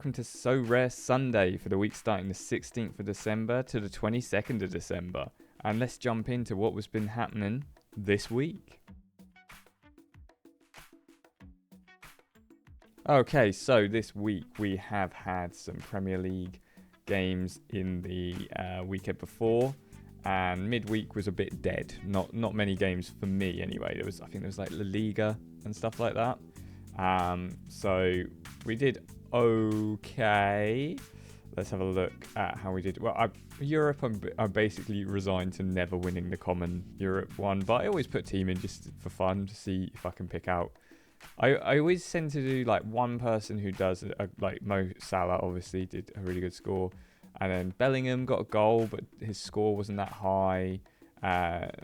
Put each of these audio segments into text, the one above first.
welcome to Sorare Sunday for the week starting the 16th of December to the 22nd of December. And let's jump into what has been happening this week. Okay, so this week we have had some Premier League games in the weekend before, and midweek was a bit dead. Not many games for me anyway. I think there was like La Liga and stuff like that. So we did okay. Let's have a look at how we did. Well, Europe, I'm basically resigned to never winning the common Europe one, but I always put a team in just for fun to see if I can pick out. I always tend to do like one person who does, like Mo Salah obviously did a really good score, and then Bellingham got a goal, but his score wasn't that high.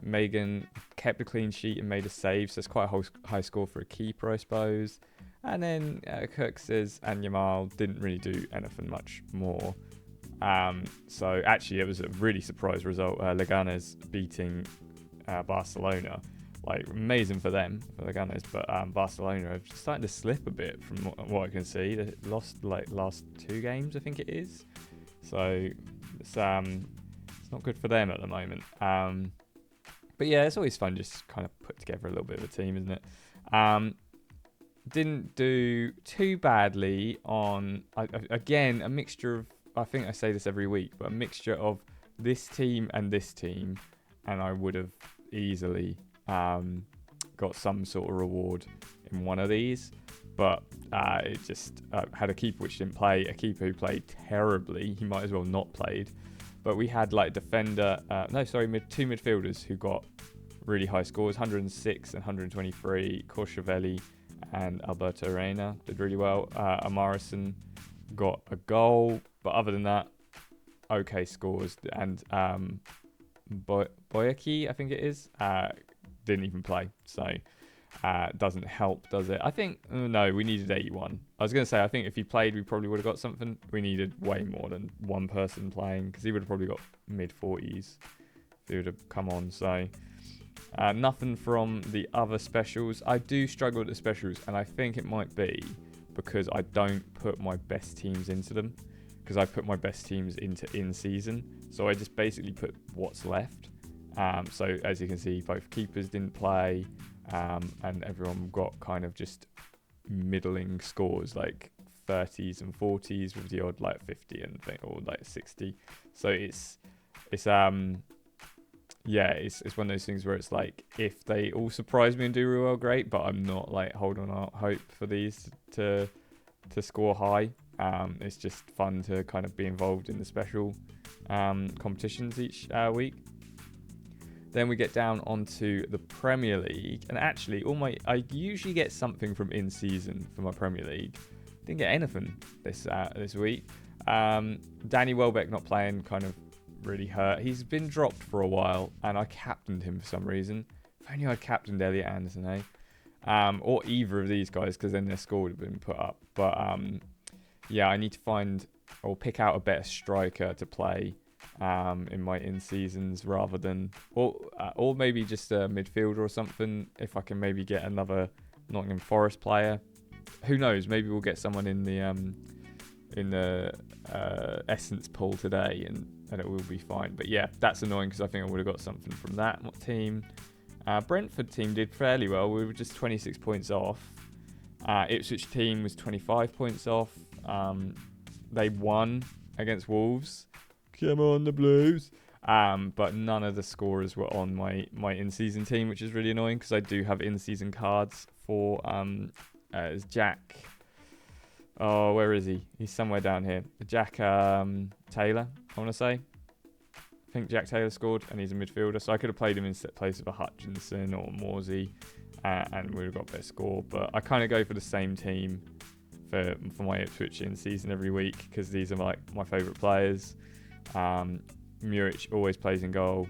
Megan kept a clean sheet and made a save, so it's quite a high score for a keeper, I suppose. And then Kirks's and Yamal didn't really do anything much more. So actually, it was a really surprise result. Leganes beating Barcelona. Like, amazing for them, for Leganes, but Barcelona are starting to slip a bit from what I can see. They lost like last 2 games, I think it is. So it's not good for them at the moment. But yeah, it's always fun just kind of put together a little bit of a team, isn't it? Didn't do too badly on, again, a mixture of, I think I say this every week, but a mixture of this team, and I would have easily got some sort of reward in one of these. But it just had a keeper which didn't play, a keeper who played terribly. He might as well not played. But we had like two midfielders who got really high scores, 106 and 123. Corshavelli and Alberto Reina did really well. Amarison got a goal, but other than that, okay scores. And Boyaki, I think it is, didn't even play. So doesn't help, does it? I think, no, we needed 81. I was going to say, I think if he played, we probably would have got something. We needed way more than one person playing, because he would have probably got mid-40s if he would have come on. So nothing from the other specials. I do struggle with the specials, and I think it might be because I don't put my best teams into them, because I put my best teams into in-season. So I just basically put what's left. So as you can see, both keepers didn't play, and everyone got kind of just middling scores, like 30s and 40s with the odd like 50 and or like 60. So it's one of those things where it's like, if they all surprise me and do real well, great, but I'm not like holding out hope for these to score high. It's just fun to kind of be involved in the special competitions each week. Then we get down onto the Premier League, and actually I usually get something from in-season for my Premier League. Didn't get anything this week. Danny Welbeck not playing kind of really hurt. He's been dropped for a while, and I captained him for some reason. If only I'd captained Elliot Anderson, or either of these guys, because then their score would have been put up. But I need to find or pick out a better striker to play in my in-seasons, rather than or maybe just a midfielder or something. If I can maybe get another Nottingham Forest player, who knows? Maybe we'll get someone in the Essence pool today, and it will be fine. But yeah, that's annoying, because I think I would have got something from that team. Brentford team did fairly well. We were just 26 points off. Ipswich team was 25 points off. They won against Wolves. Come on, the Blues. But none of the scorers were on my in-season team, which is really annoying, because I do have in-season cards for Jack. Oh, where is he? He's somewhere down here. Jack Taylor, I want to say. I think Jack Taylor scored, and he's a midfielder, so I could have played him in place of a Hutchinson or Morsey, and we would have got a better score. But I kind of go for the same team for my Ipswich in-season every week, because these are my favourite players. Muric always plays in goal.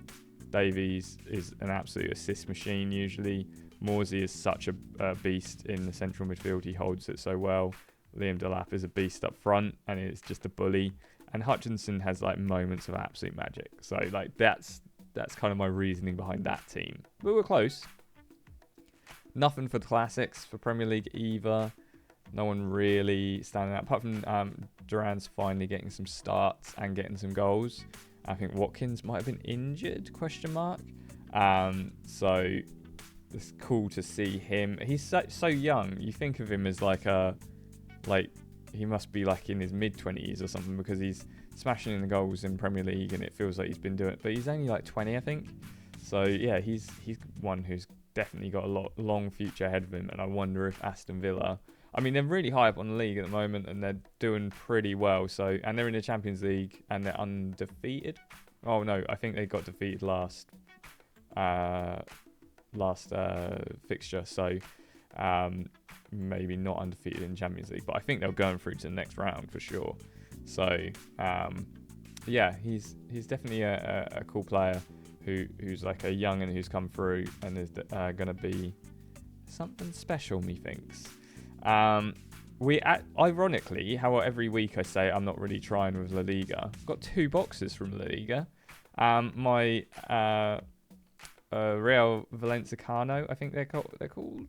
Davies is an absolute assist machine usually. Morsey is such a beast in the central midfield. He holds it so well. Liam Delap is a beast up front, and it's just a bully. And Hutchinson has like moments of absolute magic. So like that's kind of my reasoning behind that team. But we're close. Nothing for the classics for Premier League either. No one really standing out apart from Duran's finally getting some starts and getting some goals. I think Watkins might have been injured, question mark. So it's cool to see him. He's so young. You think of him as like he must be like in his mid-20s or something, because he's smashing in the goals in Premier League and it feels like he's been doing it. But he's only like 20, I think. So yeah, he's one who's definitely got a long future ahead of him. And I wonder if Aston Villa, I mean, they're really high up on the league at the moment and they're doing pretty well. So, and they're in the Champions League and they're undefeated. Oh no, I think they got defeated last fixture. So maybe not undefeated in Champions League, but I think they're going through to the next round for sure. So yeah, he's definitely a cool player who's like a young'un who's come through and is going to be something special, methinks. Ironically, how every week I say I'm not really trying with La Liga. I've got 2 boxes from La Liga. My Real Valenciano, I think they're called.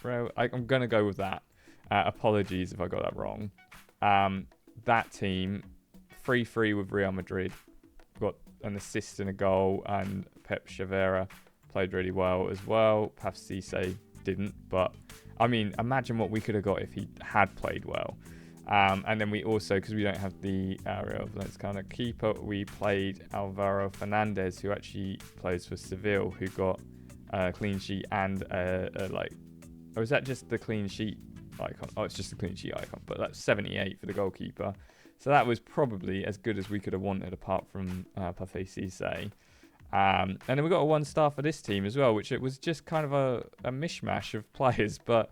I'm going to go with that. Apologies if I got that wrong. That team, 3-3 with Real Madrid, got an assist and a goal, and Pep Chavera played really well as well. Paf Cisse didn't, but I mean, imagine what we could have got if he had played well. And then we also, because we don't have the Real Valenciano keeper, we played Alvaro Fernandez, who actually plays for Seville, who got a clean sheet and or is that just the clean sheet icon? Oh, it's just the clean sheet icon, but that's 78 for the goalkeeper. So that was probably as good as we could have wanted, apart from Pathé Cisse. And then we got a 1-star for this team as well, which it was just kind of a mishmash of players, but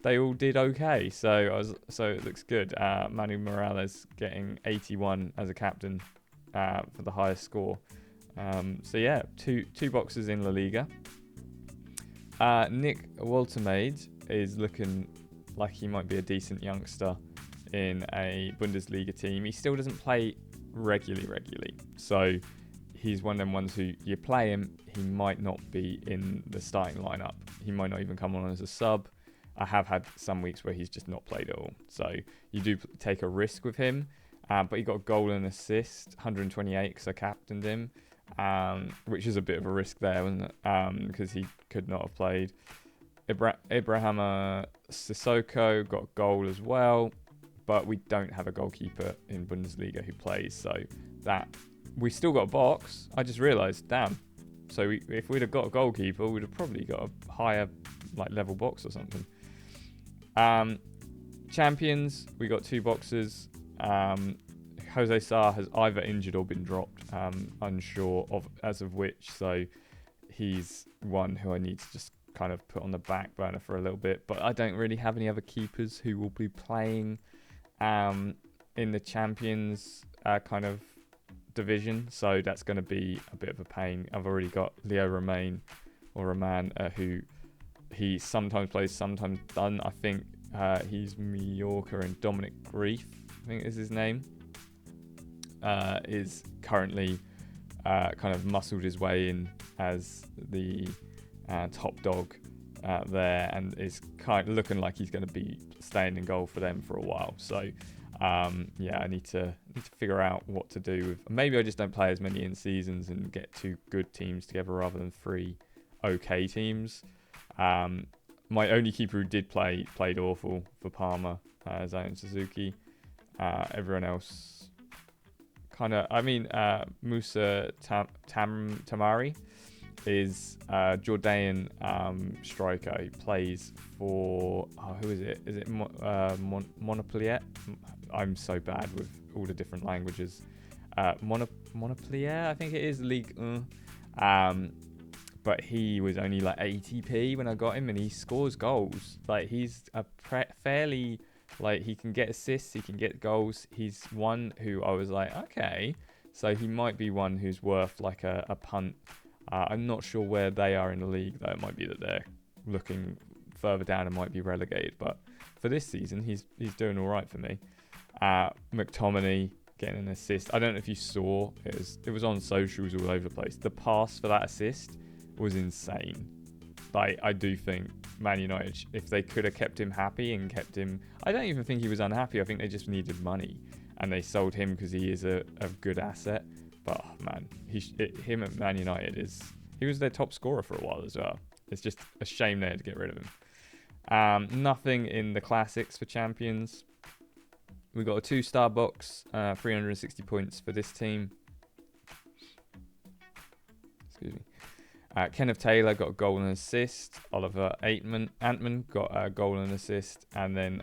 they all did okay. So it looks good. Manu Morales getting 81 as a captain for the highest score. So yeah, two boxes in La Liga. Nick Woltermaid is looking like he might be a decent youngster in a Bundesliga team. He still doesn't play regularly. So he's one of them ones who you play him, he might not be in the starting lineup. He might not even come on as a sub. I have had some weeks where he's just not played at all. So you do take a risk with him. But he got a goal and assist, 128 because I captained him, which is a bit of a risk there, wasn't it? Because he could not have played. Ibrahima Sissoko got a goal as well, but we don't have a goalkeeper in Bundesliga who plays, so that we still got a box. I just realised, damn. So if we'd have got a goalkeeper, we'd have probably got a higher level box or something. Champions, we got 2 boxes. Jose Sarr has either injured or been dropped. Unsure of as of which, so he's one who I need to just kind of put on the back burner for a little bit. But I don't really have any other keepers who will be playing in the Champions kind of division, so that's going to be a bit of a pain. I've already got Leo Roman, who he sometimes plays, sometimes doesn't. I think he's Mallorca, and Dominic Grief, I think is his name, is currently kind of muscled his way in as the top dog there, and is kind of looking like he's going to be staying in goal for them for a while. So yeah, I need to figure out what to do with. Maybe I just don't play as many in seasons and get 2 good teams together rather than 3 okay teams. My only keeper who did played awful for Parma, Zion Suzuki. Everyone else kind of, Musa Tamari is a Jordan striker. He plays for, who is it? Is it Montpellier? I'm so bad with all the different languages. Montpellier, I think it is, Ligue 1. But he was only 80p when I got him, and he scores goals. He's a fairly, he can get assists, he can get goals. He's one who I was okay, so he might be one who's worth a punt. I'm not sure where they are in the league, though. It might be that they're looking further down and might be relegated. But for this season, he's doing all right for me. McTominay getting an assist. I don't know if you saw, it was on socials all over the place. The pass for that assist was insane. I do think Man United. If they could have kept him happy and kept him, I don't even think he was unhappy. I think they just needed money, and they sold him because he is a good asset. But oh, man, him at Man United he was their top scorer for a while as well. It's just a shame they had to get rid of him. Nothing in the classics for champions. We got a 2-star box, 360 points for this team. Excuse me. Kenneth Taylor got a goal and assist. Oliver Antman got a goal and assist. And then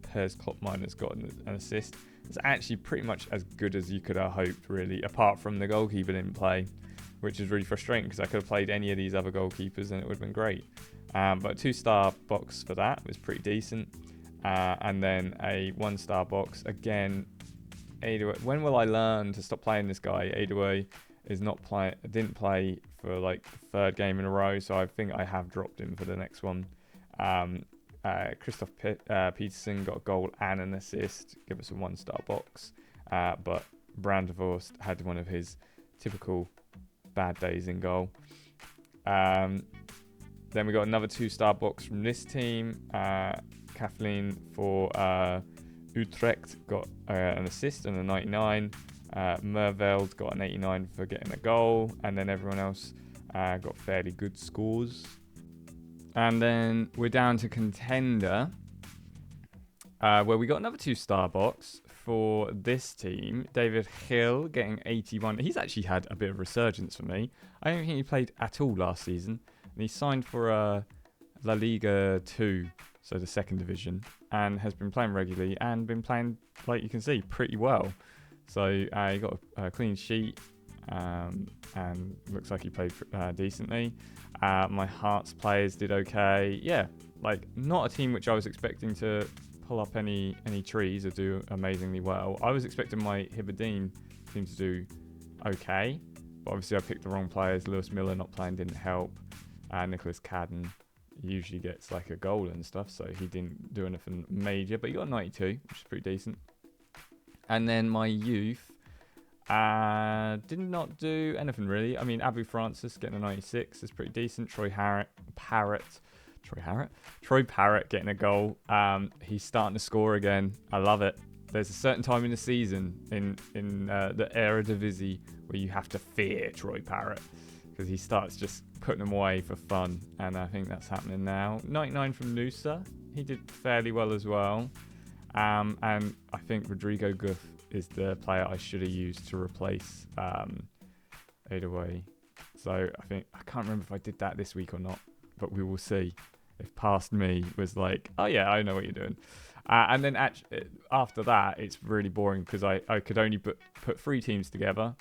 Pers Kloppminer's got an assist. It's actually pretty much as good as you could have hoped, really, apart from the goalkeeper didn't play, which is really frustrating because I could have played any of these other goalkeepers and it would have been great. But a 2-star box for that was pretty decent. And then a 1-star box. Again, Adewey. When will I learn to stop playing this guy? Adewey didn't play for like the 3rd game in a row, so I think I have dropped him for the next one. Christoph Peterson got a goal and an assist. Give us a 1-star box. But Brandevorst had one of his typical bad days in goal. Then we got another 2-star box from this team. Kathleen for Utrecht got an assist and a 99. Merveld got an 89 for getting a goal, and then everyone else got fairly good scores. And then we're down to contender, where we got another 2-star box for this team. David Hill getting 81. He's actually had a bit of resurgence for me. I don't think he played at all last season, and he signed for La Liga 2, so the 2nd division, and has been playing regularly and been playing, like you can see, pretty well. So he got a clean sheet, and looks like he played decently. My Hearts players did okay. Yeah, like not a team which I was expecting to pull up any trees or do amazingly well. I was expecting my Hibberdine team to do okay, but obviously I picked the wrong players. Lewis Miller not playing didn't help. Nicholas Cadden usually gets like a goal and stuff, so he didn't do anything major, but he got a 92, which is pretty decent. And then my youth did not do anything really. I mean, Abu Francis getting a 96 is pretty decent. Troy Parrott getting a goal. He's starting to score again. I love it. There's a certain time in the season in the Eredivisie where you have to fear Troy Parrott, because he starts just putting them away for fun, and I think that's happening now. 99 from Nusa, he did fairly well as well. And I think Rodrigo Guff is the player I should have used to replace Adewey. So I can't remember if I did that this week or not, but we will see. If past me was like, oh yeah, I know what you're doing. And then after that, it's really boring because I could only put 3 teams together.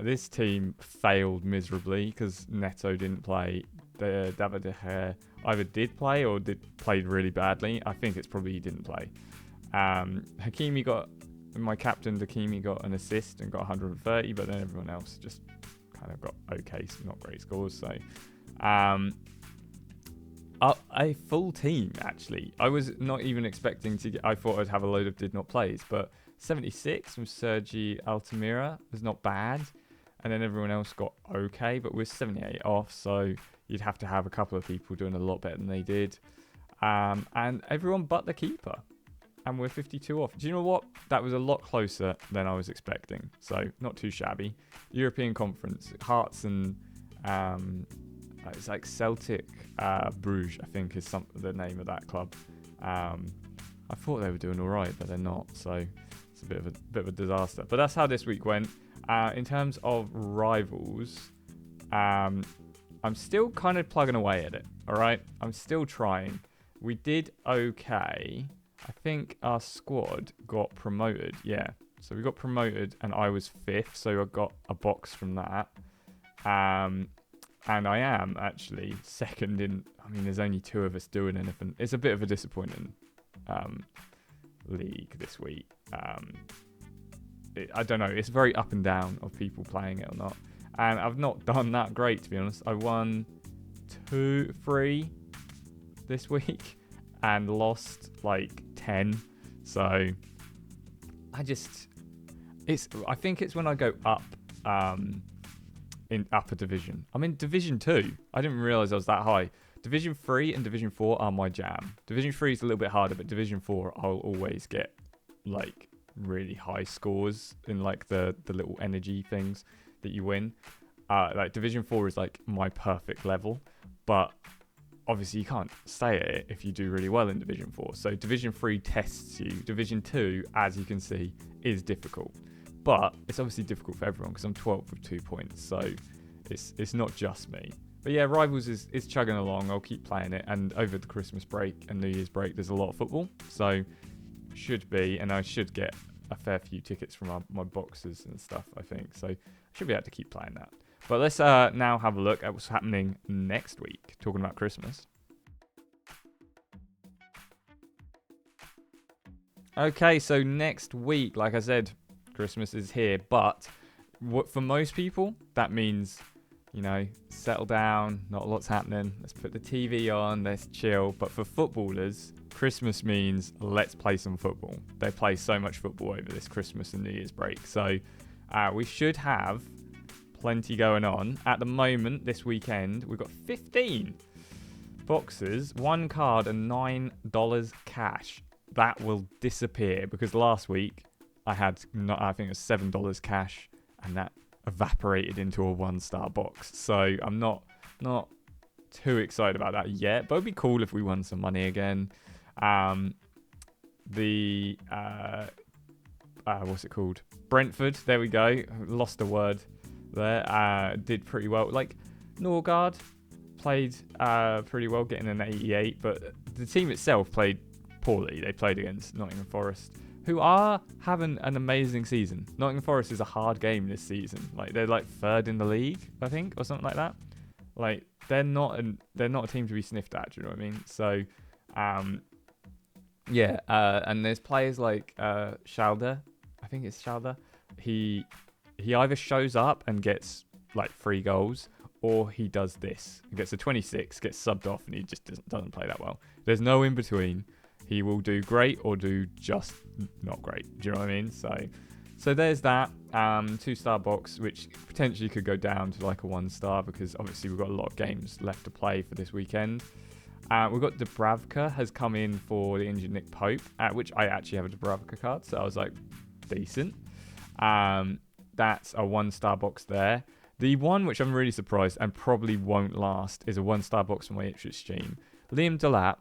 This team failed miserably because Neto didn't play. David De Gea either did play or played really badly. I think it's probably he didn't play. My captain Hakimi got an assist and got 130, but then everyone else just kind of got okay, not great scores. So a full team, actually. I was not even expecting to get, I thought I'd have a load of did not plays, but 76 from Sergi Altamira was not bad, and then everyone else got okay, but we're 78 off, so you'd have to have a couple of people doing a lot better than they did, and everyone but the keeper, and we're 52 off. Do you know what? That was a lot closer than I was expecting, so not too shabby. European Conference, Hearts and it's like Celtic Bruges, I think is the name of that club. I thought they were doing all right, but they're not, so it's a bit of a disaster. But that's how this week went. In terms of rivals, I'm still kind of plugging away at it. All right, I'm still trying. We did okay. I think our squad got promoted. Yeah, so we got promoted, and I was 5th, so I got a box from that. And I am actually 2nd in. I mean, there's only 2 of us doing anything. It's a bit of a disappointing league this week. I don't know. It's very up and down of people playing it or not. And I've not done that great, to be honest. I won 3 this week and lost like 10. So I think it's when I go up in upper division. I'm in Division 2. I didn't realise I was that high. Division 3 and Division 4 are my jam. Division 3 is a little bit harder, but Division 4 I'll always get like really high scores in like the little energy things that you win. Like Division 4 is like my perfect level, but obviously you can't stay at it if you do really well in Division 4. So Division 3 tests you. Division 2, as you can see, is difficult. But it's obviously difficult for everyone because I'm 12th with 2 points. So it's not just me. But yeah, Rivals is chugging along. I'll keep playing it. And over the Christmas break and New Year's break, there's a lot of football. So should be, and I should get a fair few tickets from my boxes and stuff, I think. So I should be able to keep playing that. But let's now have a look at what's happening next week, talking about Christmas. Okay, so next week, like I said, Christmas is here. But for most people, that means, settle down, not a lot's happening. Let's put the TV on, let's chill. But for footballers, Christmas means let's play some football. They play so much football over this Christmas and New Year's break. So we should have plenty going on. At the moment, this weekend, we've got 15 boxes, 1 card and $9 cash. That will disappear because last week I had, I think it was $7 cash, and that evaporated into a 1-star box. So I'm not too excited about that yet, but it'd be cool if we won some money again. What's it called? Brentford, there we go. Lost a word there. Did pretty well. Like, Norgard played pretty well, getting an 88, but the team itself played poorly. They played against Nottingham Forest, who are having an amazing season. Nottingham Forest is a hard game this season. Like, they're like 3rd in the league, I think, or something like that. Like, they're not a team to be sniffed at. Do you know what I mean? So, and there's players like Shalder. I think it's Shalder. He either shows up and gets like 3 goals, or he does this. He gets a 26, gets subbed off, and he just doesn't play that well. There's no in between. He will do great or do just not great. Do you know what I mean? So there's that 2-star box, which potentially could go down to like a 1-star because obviously we've got a lot of games left to play for this weekend. We've got Dubravka has come in for the injured Nick Pope, which I actually have a Dubravka card, so I was like, decent. That's a 1-star box there. The one which I'm really surprised and probably won't last is a 1-star box from my Ipswich team. Liam Delap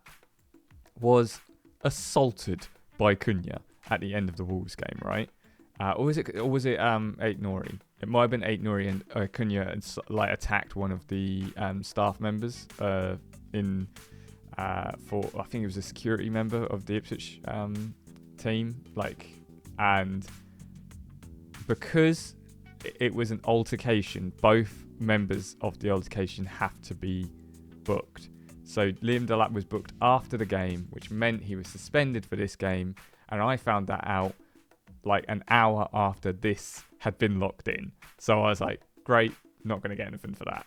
was assaulted by Cunha at the end of the Wolves game, right? Or was it Ait Nouri? It might have been Ait Nouri, and Cunha like attacked one of the staff members for I think it was a security member of the Ipswich team, and because it was an altercation, both members of the altercation have to be booked. So Liam Delap was booked after the game, which meant he was suspended for this game. And I found that out like an hour after this had been locked in. So I was like, great, not going to get anything for that.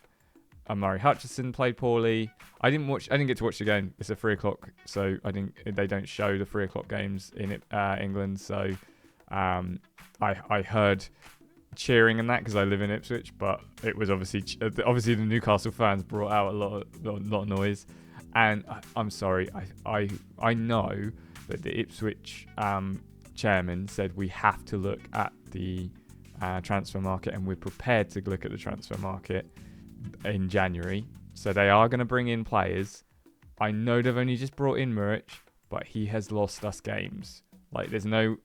And Murray Hutchison played poorly. I didn't get to watch the game. It's a 3:00, so they don't show the 3:00 games in England. So I heard cheering and that because I live in Ipswich, but it was obviously the Newcastle fans brought out a lot of noise, and I'm sorry, I know that the Ipswich chairman said we have to look at the transfer market, and we're prepared to look at the transfer market in January. So they are going to bring in players. I know they've only just brought in Muric, but he has lost us games. Like, there's no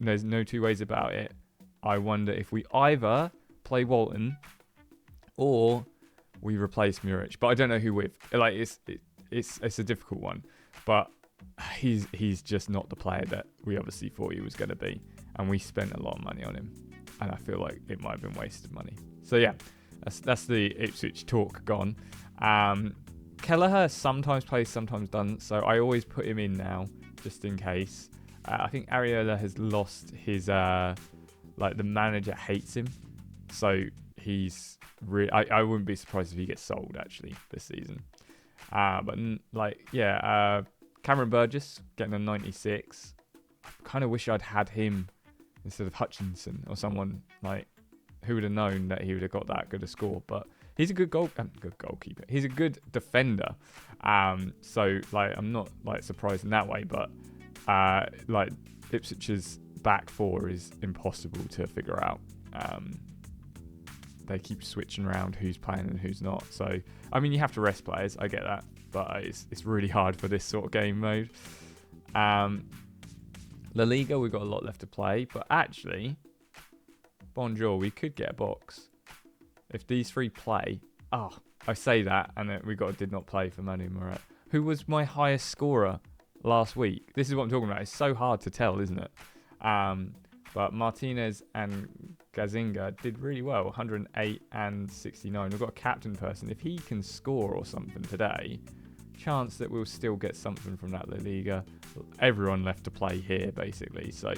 two ways about it. I wonder if we either play Walton or we replace Muric, but I don't know who with. Like, it's a difficult one, but he's just not the player that we obviously thought he was going to be, and we spent a lot of money on him, and I feel like it might have been wasted money. So yeah, that's the Ipswich talk gone. Kelleher sometimes plays, sometimes doesn't, so I always put him in now just in case. I think Areola has lost his the manager hates him, so he's I wouldn't be surprised if he gets sold actually this season. Cameron Burgess getting a 96. I kind of wish I'd had him instead of Hutchinson or someone, like, who would have known that he would have got that good a score. But He's a good goalkeeper. He's a good defender. So like I'm not like surprised in that way, but like Ipswich's back four is impossible to figure out. They keep switching around who's playing and who's not. So I mean, you have to rest players. I get that, but it's really hard for this sort of game mode. La Liga, we've got a lot left to play, but actually, bonjour, we could get a box if these three play. I say that, and then we got a did not play for Manu Moret, who was my highest scorer last week. This is what I'm talking about. It's so hard to tell, isn't it? But Martinez and Gazinga did really well, 108 and 69. We've got a captain person. If he can score or something today, chance that we'll still get something from that La Liga. Everyone left to play here, basically. So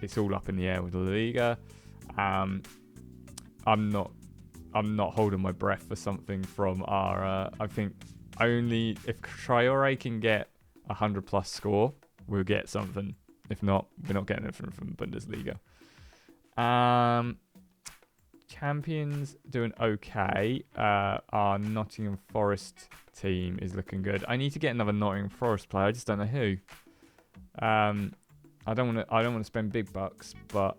it's all up in the air with La Liga. I'm not holding my breath for something from our. I think only if Traore can get 100 plus score, we'll get something. If not, we're not getting anything from Bundesliga. Champions doing okay. Our Nottingham Forest team is looking good. I need to get another Nottingham Forest player. I just don't know who. I don't want to spend big bucks, but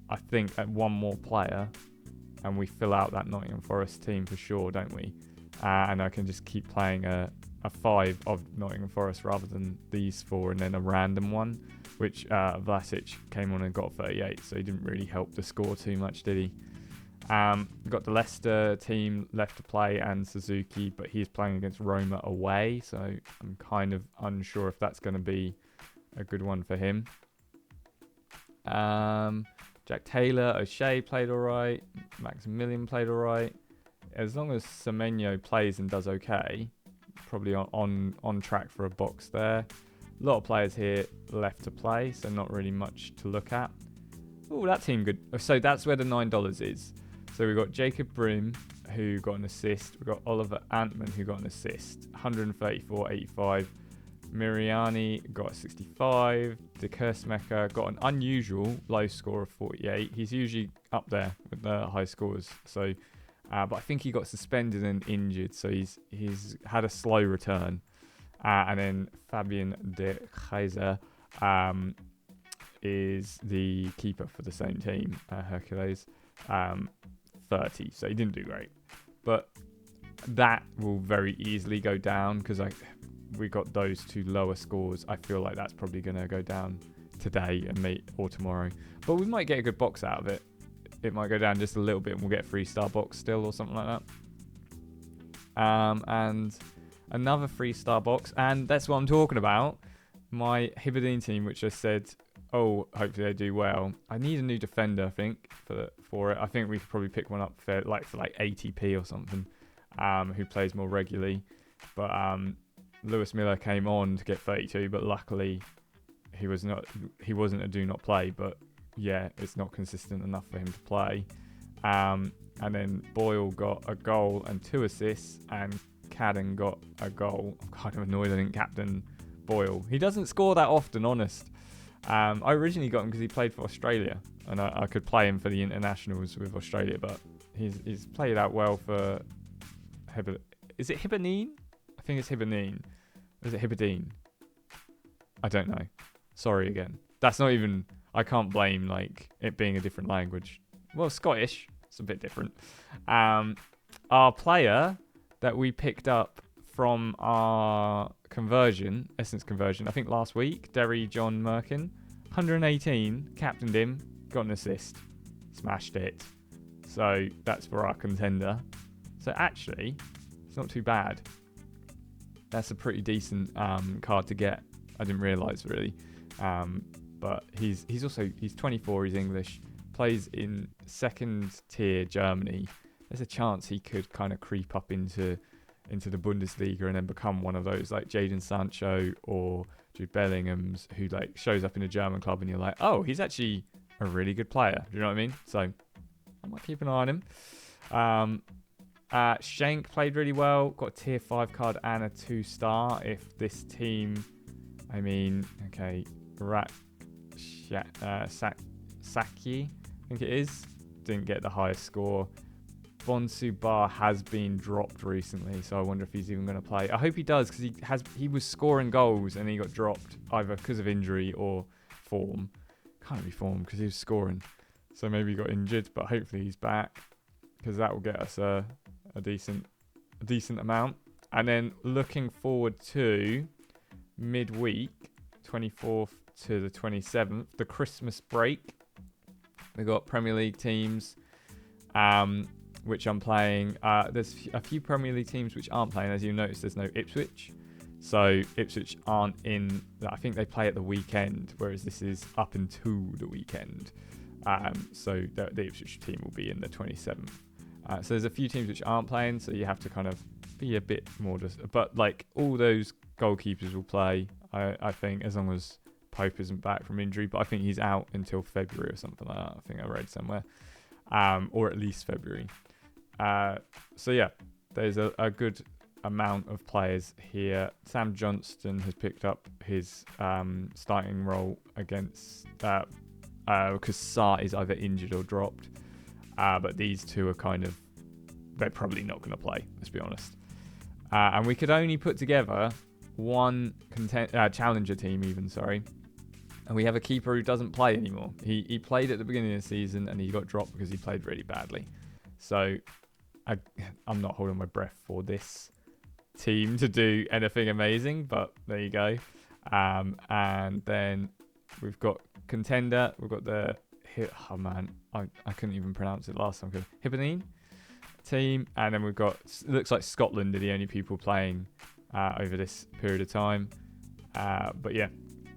I think at one more player, and we fill out that Nottingham Forest team for sure, don't we? And I can just keep playing a 5 of Nottingham Forest rather than these 4 and then a random one, which Vlasic came on and got 38, so he didn't really help the score too much, did he? We've got the Leicester team left to play and Suzuki, but he's playing against Roma away, so I'm kind of unsure if that's going to be a good one for him. Jack Taylor, O'Shea played all right. Maximilian played all right. As long as Semenyo plays and does okay, probably on track for a box there. A lot of players here left to play, so not really much to look at. Oh, that team good. So that's where the $9 is. So we've got Jacob Brim, who got an assist. We've got Oliver Antman, who got an assist. 134.85. Miriani got a 65. De Kersmaker got an unusual low score of 48. He's usually up there with the high scores. So, but I think he got suspended and injured, so he's had a slow return. And then Fabian de Kaiser is the keeper for the same team, Hercules, 30. So he didn't do great, but that will very easily go down because we got those 2 lower scores. I feel like that's probably going to go down today or tomorrow, but we might get a good box out of it. It might go down just a little bit and we'll get a 3-star box still or something like that. And another 3-star box, and that's what I'm talking about. My Hibberdine team, which I said, hopefully they do well. I need a new defender, I think, for it. I think we could probably pick one up for like 80p or something, who plays more regularly. But Lewis Miller came on to get 32, but luckily he wasn't a do not play. But yeah, it's not consistent enough for him to play. And then Boyle got a goal and 2 assists, and Cadden got a goal. I'm kind of annoyed I didn't captain Boyle. He doesn't score that often, honest. I originally got him because he played for Australia, and I could play him for the internationals with Australia, but he's played out well for Is it Hibberdine? I think it's Hibberdine. Is it Hibberdine? I don't know. Sorry again. That's not even... I can't blame like it being a different language. Well, Scottish. It's a bit different. Our player that we picked up from our Essence conversion, I think last week, Derry John Merkin, 118, captained him, got an assist, smashed it. So that's for our contender. So actually, it's not too bad. That's a pretty decent card to get. I didn't realise really. But he's 24, he's English, plays in 2nd tier Germany. There's a chance he could kind of creep up into the Bundesliga and then become one of those like Jadon Sancho or Jude Bellingham's who like shows up in a German club and you're like, oh, he's actually a really good player. Do you know what I mean? So I might keep an eye on him. Shank played really well, got a tier 5 card and a 2-star. If this team, Saki, I think it is, didn't get the highest score. Bonsu Bar has been dropped recently, so I wonder if he's even going to play. I hope he does, because he was scoring goals and he got dropped either because of injury or form. Can't be form because he was scoring, so maybe he got injured. But hopefully he's back, because that will get us a decent amount. And then looking forward to midweek, 24th to the 27th, the Christmas break. We've got Premier League teams, which I'm playing. There's a few Premier League teams which aren't playing. As you notice, there's no Ipswich. So Ipswich aren't in. I think they play at the weekend, whereas this is up until the weekend. So the Ipswich team will be in the 27th. So there's a few teams which aren't playing, so you have to kind of be a bit more. But like all those goalkeepers will play, I think, as long as Pope isn't back from injury. But I think he's out until February or something like that. I think I read somewhere, or at least February. So yeah, there's a good amount of players here. Sam Johnston has picked up his starting role against because Sarr is either injured or dropped. But these two are they're probably not going to play, let's be honest. And we could only put together one challenger team even, and we have a keeper who doesn't play anymore. He played at the beginning of the season and he got dropped because he played really badly. So I'm not holding my breath for this team to do anything amazing, but there you go. And then we've got contender. We've got the I couldn't even pronounce it last time. Hibernian team, and then we've got, it looks like Scotland are the only people playing over this period of time. But yeah,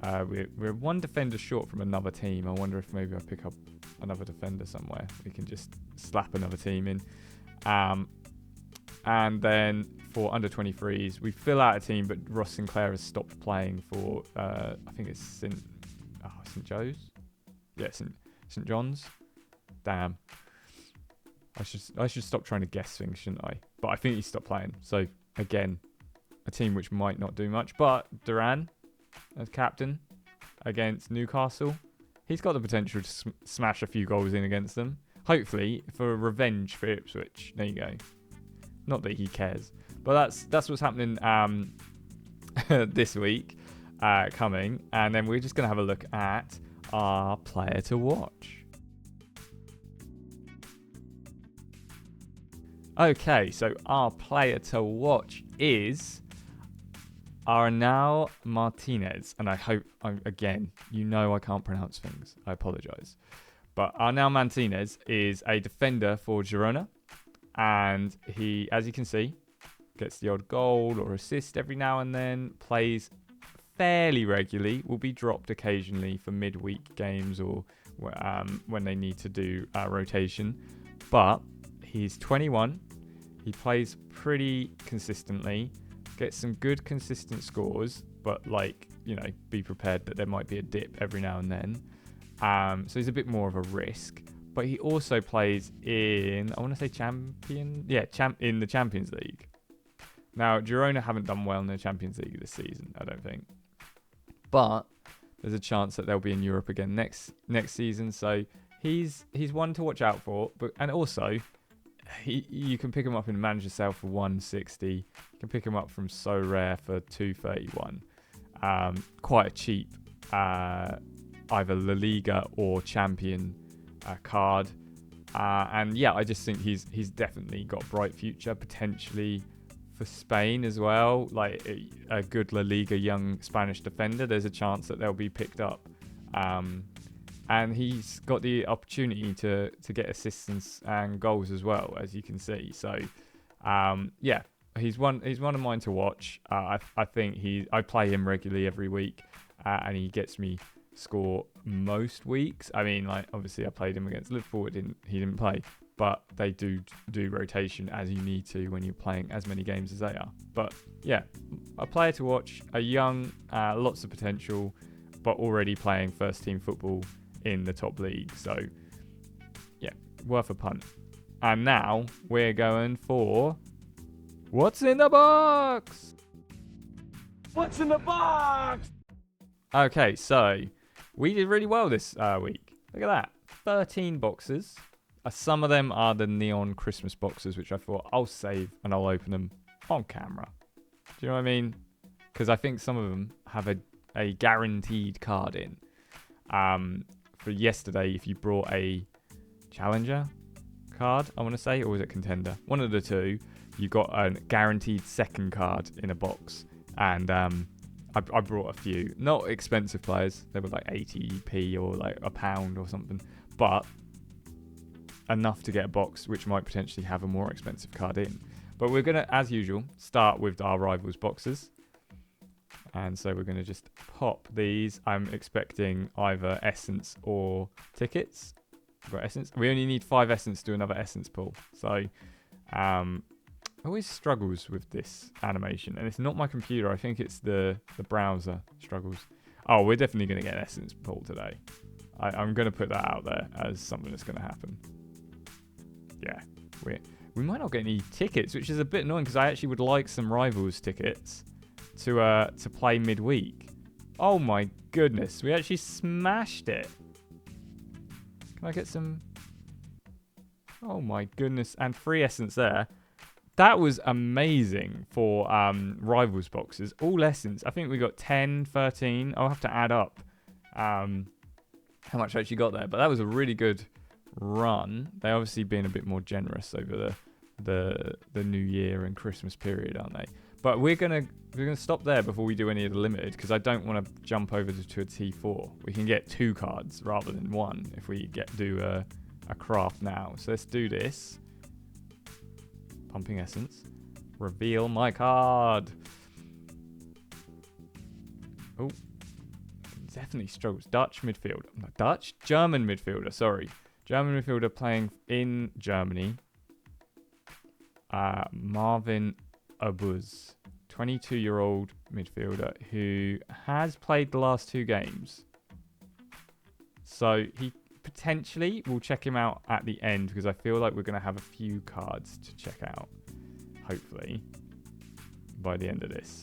we're one defender short from another team. I wonder if maybe I pick up another defender somewhere. We can just slap another team in. And then for under 23s, we fill out a team, but Ross Sinclair has stopped playing for I think it's St Joe's. Yeah, St John's. Damn. I should stop trying to guess things, shouldn't I? But I think he stopped playing. So again, a team which might not do much. But Duran as captain against Newcastle, he's got the potential to smash a few goals in against them. Hopefully for revenge for Ipswich. There you go. Not that he cares, but that's what's happening this week coming. And then we're just gonna have a look at our player to watch. Okay, so our player to watch is Arnau Martinez. And I hope, again, I can't pronounce things. I apologise. But Arnau Martinez is a defender for Girona. And he, as you can see, gets the odd goal or assist every now and then, plays fairly regularly, will be dropped occasionally for midweek games or when they need to do rotation. But he's 21. He plays pretty consistently, gets some good consistent scores, but be prepared that there might be a dip every now and then. So he's a bit more of a risk. But he also plays in, I want to say in the Champions League. Now, Girona haven't done well in the Champions League this season, I don't think. But there's a chance that they'll be in Europe again next season. So he's one to watch out for. And also, you can pick him up in Manager Sale for 160. You can pick him up from Sorare for 231. Quite a cheap either La Liga or Champion card. And yeah, I just think he's definitely got a bright future, potentially for Spain as well. Like a good La Liga young Spanish defender, there's a chance that they'll be picked up. And he's got the opportunity to get assists and goals as well, as you can see. So, yeah, he's one of mine to watch. I think I play him regularly every week, and he gets me score most weeks. I mean, obviously I played him against Liverpool. He didn't play, but they do rotation as you need to when you're playing as many games as they are. But yeah, a player to watch, a young, lots of potential, but already playing first team football in the top league. So yeah, worth a punt. And now we're going for what's in the box. What's in the box? Okay, so we did really well this week. Look at that, 13 boxes. Some of them are the neon Christmas boxes, which I thought I'll save and I'll open them on camera. Do you know what I mean? Because I think some of them have a guaranteed card in. For yesterday, if you brought a challenger card, I want to say, or was it contender? One of the two, you got a guaranteed second card in a box. And I brought a few. Not expensive players. They were like 80p or like £1 or something. But enough to get a box which might potentially have a more expensive card in. But we're going to, as usual, start with our rivals boxes. And so we're going to just pop these. I'm expecting either essence or tickets. We've got essence. We only need 5 essence to do another essence pull. So always struggles with this animation. And it's not my computer. I think it's the browser struggles. Oh, we're definitely going to get an essence pull today. I'm going to put that out there as something that's going to happen. Yeah, we might not get any tickets, which is a bit annoying because I actually would like some rivals tickets to play midweek. Oh my goodness, we actually smashed it. Can I get some? Oh my goodness, and 3 essence there. That was amazing for rivals boxes. All essence. I think we got 10, 13. I'll have to add up how much I actually got there, but that was a really good run. They obviously been a bit more generous over the New Year and Christmas period, aren't they? But we're gonna stop there before we do any of the limited, because I don't want to jump over to a T4. We can get 2 cards rather than 1 if we do a craft now. So let's do this. Pumping essence. Reveal my card. Oh, definitely struggles. German midfielder. Sorry. German midfielder playing in Germany. Marvin Abuz, 22-year-old midfielder who has played the last 2 games. So he potentially, we'll check him out at the end because I feel like we're going to have a few cards to check out, hopefully, by the end of this.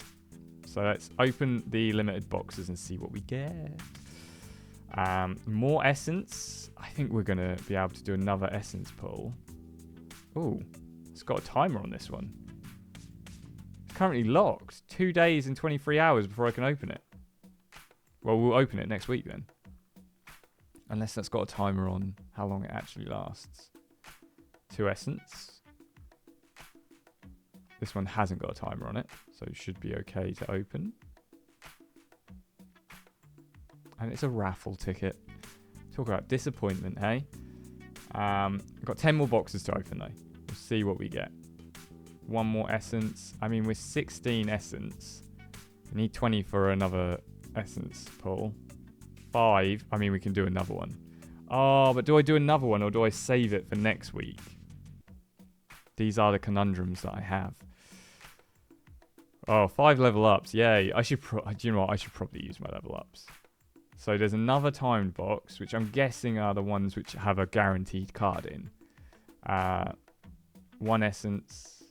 So let's open the limited boxes and see what we get. More essence. I think we're going to be able to do another essence pull. Oh, it's got a timer on this one. It's currently locked. 2 days and 23 hours before I can open it. Well, we'll open it next week then. Unless that's got a timer on how long it actually lasts. 2 essence. This one hasn't got a timer on it, so it should be okay to open. And it's a raffle ticket. Talk about disappointment, hey? Got 10 more boxes to open though. We'll see what we get. 1 more essence. I mean, we're 16 essence. We need 20 for another essence pull. 5. I mean, we can do another one. Oh, but do I do another one or do I save it for next week? These are the conundrums that I have. Oh, 5 level ups. Yay. Do you know what? I should probably use my level ups. So there's another timed box, which I'm guessing are the ones which have a guaranteed card in. 1 essence.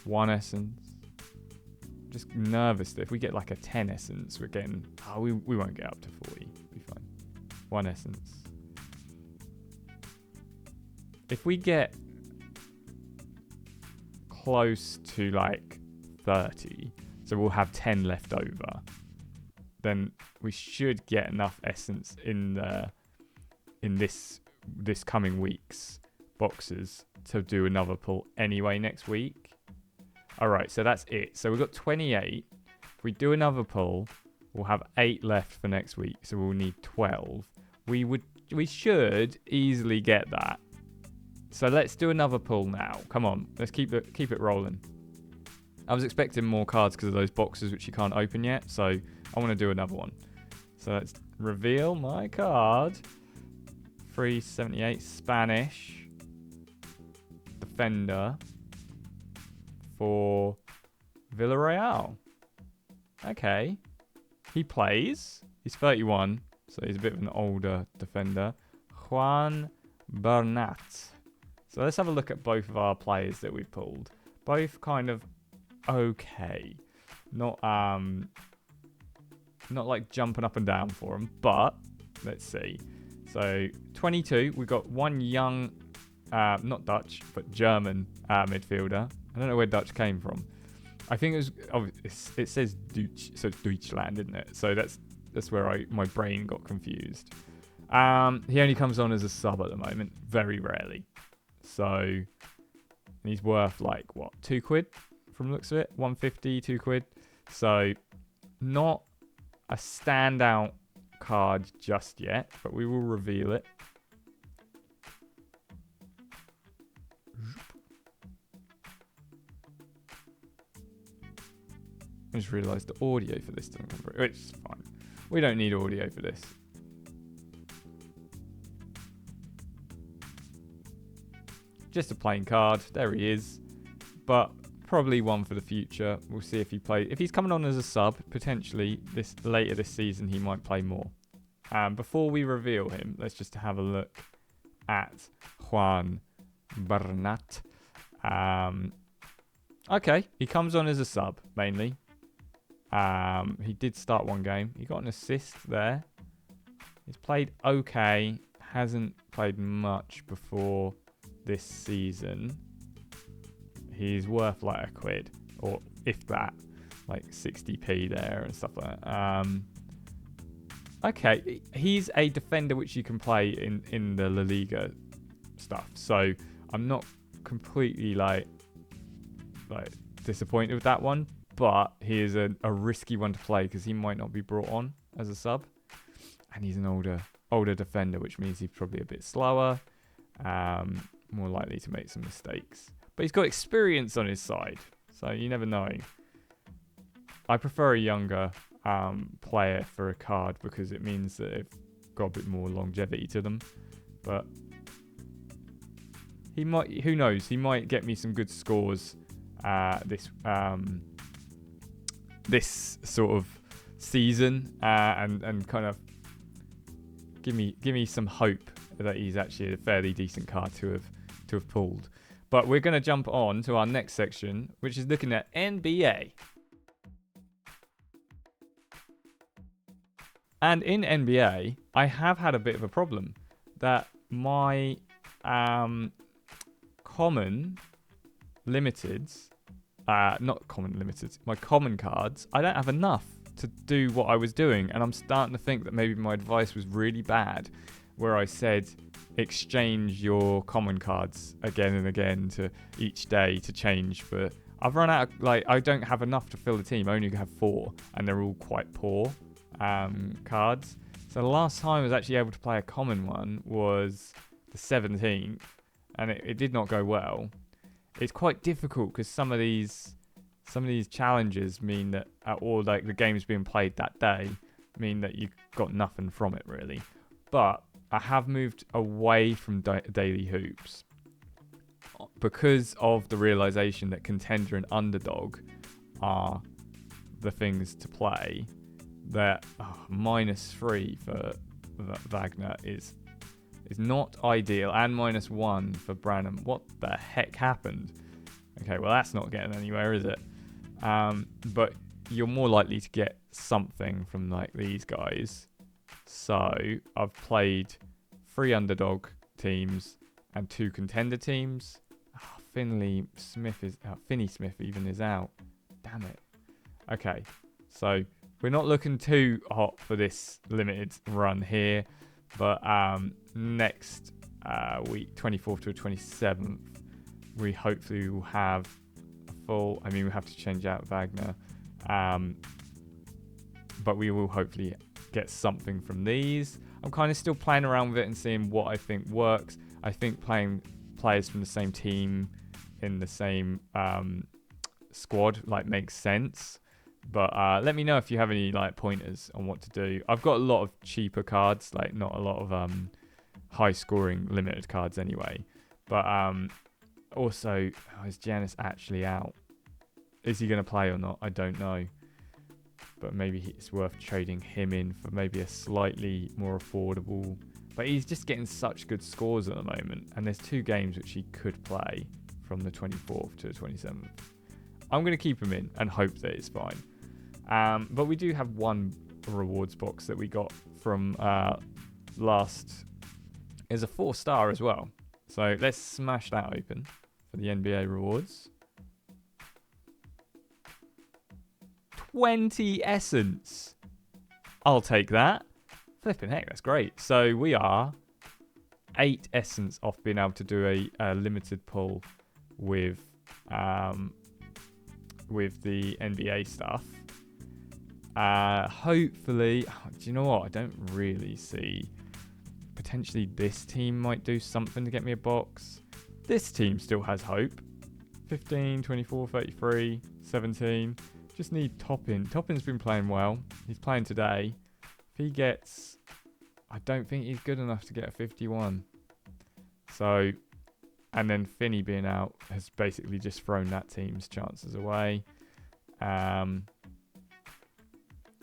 1 essence. Just nervous that if we get like a 10 essence, we're getting... Oh, we won't get up to 40. Be fine. 1 essence. If we get close to like 30, so we'll have 10 left over, then we should get enough essence in this coming week's boxes to do another pull anyway next week. All right, so that's it. So we've got 28. If we do another pull, we'll have 8 left for next week, so we'll need 12. We should easily get that. So let's do another pull now. Come on, let's keep it rolling. I was expecting more cards because of those boxes which you can't open yet, so I want to do another one. So let's reveal my card. 378 Spanish defender for Villarreal. Okay. He plays. He's 31, so he's a bit of an older defender. Juan Bernat. So let's have a look at both of our players that we've pulled. Both kind of okay. Not like jumping up and down for them, but Let's see. So 22, we got one young, not Dutch, but German midfielder. I don't know where Dutch came from. I think it says Deutsch, so it's Deutschland, isn't it? So that's where my brain got confused. He only comes on as a sub at the moment, very rarely. So he's worth like what, £2 from the looks of it, 150, £2. So not a standout card just yet, but we will reveal it. I just realised the audio for this doesn't come through. It's fine. We don't need audio for this. Just a plain card. There he is. But probably one for the future. We'll see if he plays. If he's coming on as a sub, potentially later this season he might play more. Before we reveal him, let's just have a look at Juan Bernat. Okay, he comes on as a sub mainly. He did start one game. He got an assist there. He's played okay. Hasn't played much before this season. He's worth like £1, or if that, like 60p there and stuff like that. Okay, he's a defender which you can play in the La Liga stuff. So I'm not completely like disappointed with that one, but he is a risky one to play because he might not be brought on as a sub, and he's an older defender, which means he's probably a bit slower, more likely to make some mistakes. But he's got experience on his side, so you never know. I prefer a younger player for a card because it means that they've got a bit more longevity to them. But he might, who knows? He might get me some good scores this sort of season, and kind of give me some hope that he's actually a fairly decent card to have pulled. But we're going to jump on to our next section, which is looking at NBA. And in NBA, I have had a bit of a problem that my common limiteds, my common cards, I don't have enough to do what I was doing. And I'm starting to think that maybe my advice was really bad, where I said exchange your common cards again and again to each day to change. But I've run out of, I don't have enough to fill the team. I only have 4, and they're all quite poor cards. So the last time I was actually able to play a common one was the 17th, and it did not go well. It's quite difficult because some of these challenges mean that, or like the games being played that day, mean that you got nothing from it really. But I have moved away from daily hoops because of the realization that contender and underdog are the things to play. That -3 for Wagner is not ideal, and -1 for Branham. What the heck happened? Okay, well that's not getting anywhere, is it? But you're more likely to get something from like these guys. So I've played 3 underdog teams and 2 contender teams. Finney Smith even is out. Damn it. Okay, so we're not looking too hot for this limited run here, but next week, 24th to 27th, we hopefully will have a full. I mean, we have to change out Wagner, but we will hopefully get something from these. I'm kind of still playing around with it and seeing what I think works. I think playing players from the same team in the same squad makes sense. But let me know if you have any pointers on what to do. I've got a lot of cheaper cards, not a lot of high scoring limited cards anyway. But also, is Giannis actually out? Is he going to play or not? I don't know. But maybe it's worth trading him in for maybe a slightly more affordable. But he's just getting such good scores at the moment. And there's 2 games which he could play from the 24th to the 27th. I'm going to keep him in and hope that it's fine. But we do have one rewards box that we got from last is a 4-star as well. So let's smash that open for the NBA rewards. 20 essence. I'll take that. Flipping heck, that's great. So we are 8 essence off being able to do a limited pull with the NBA stuff. Hopefully, do you know what? I don't really see. Potentially this team might do something to get me a box. This team still has hope. 15, 24, 33, 17. Just need Toppin. Toppin's been playing well. He's playing today. If he gets... I don't think he's good enough to get a 51. So... And then Finney being out has basically just thrown that team's chances away.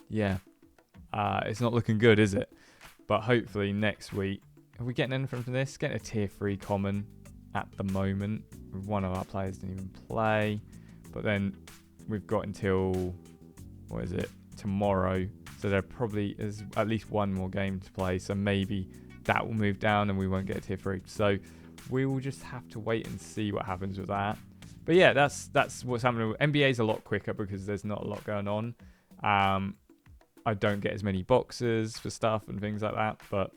Yeah. It's not looking good, is it? But hopefully next week... Are we getting anything from this? Getting a tier 3 common at the moment. One of our players didn't even play. But then we've got until... What is it? Tomorrow. So there probably is at least one more game to play. So maybe that will move down and we won't get a tier 3. So we will just have to wait and see what happens with that. But yeah, that's what's happening. NBA's a lot quicker because there's not a lot going on. I don't get as many boxes for stuff and things like that. But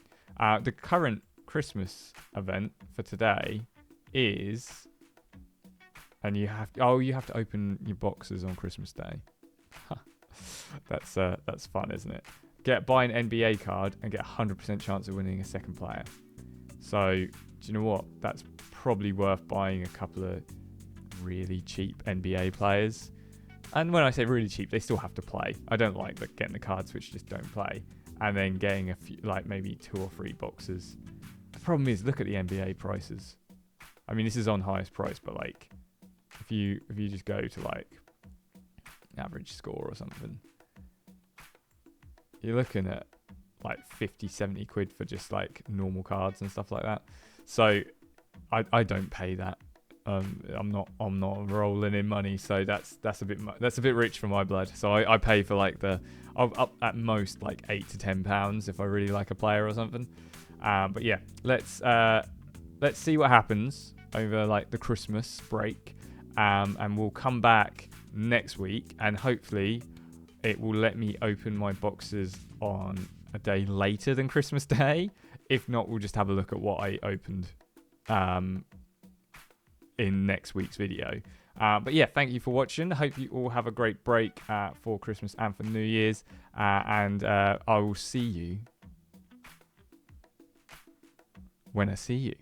the current Christmas event for today is, and you have to open your boxes on Christmas Day. That's fun, isn't it? Buy an NBA card and get a 100% chance of winning a second player. So do you know what? That's probably worth buying a couple of really cheap NBA players. And when I say really cheap, they still have to play. I don't like getting the cards which just don't play, and then getting a few, like maybe 2 or 3 boxes. The problem is, look at the NBA prices. I mean, this is on highest price, but like, if you just go to like average score or something, you're looking at like 50, 70 quid for just like normal cards and stuff like that. So I don't pay that. I'm not rolling in money, so that's a bit rich for my blood. So I pay for like up at most like £8 to £10 if I really like a player or something. But yeah, let's see what happens over like the Christmas break, and we'll come back next week, and hopefully it will let me open my boxes on a day later than Christmas Day. If not, we'll just have a look at what I opened in next week's video. But yeah, thank you for watching. Hope you all have a great break for Christmas and for New Year's, and I will see you when I see you.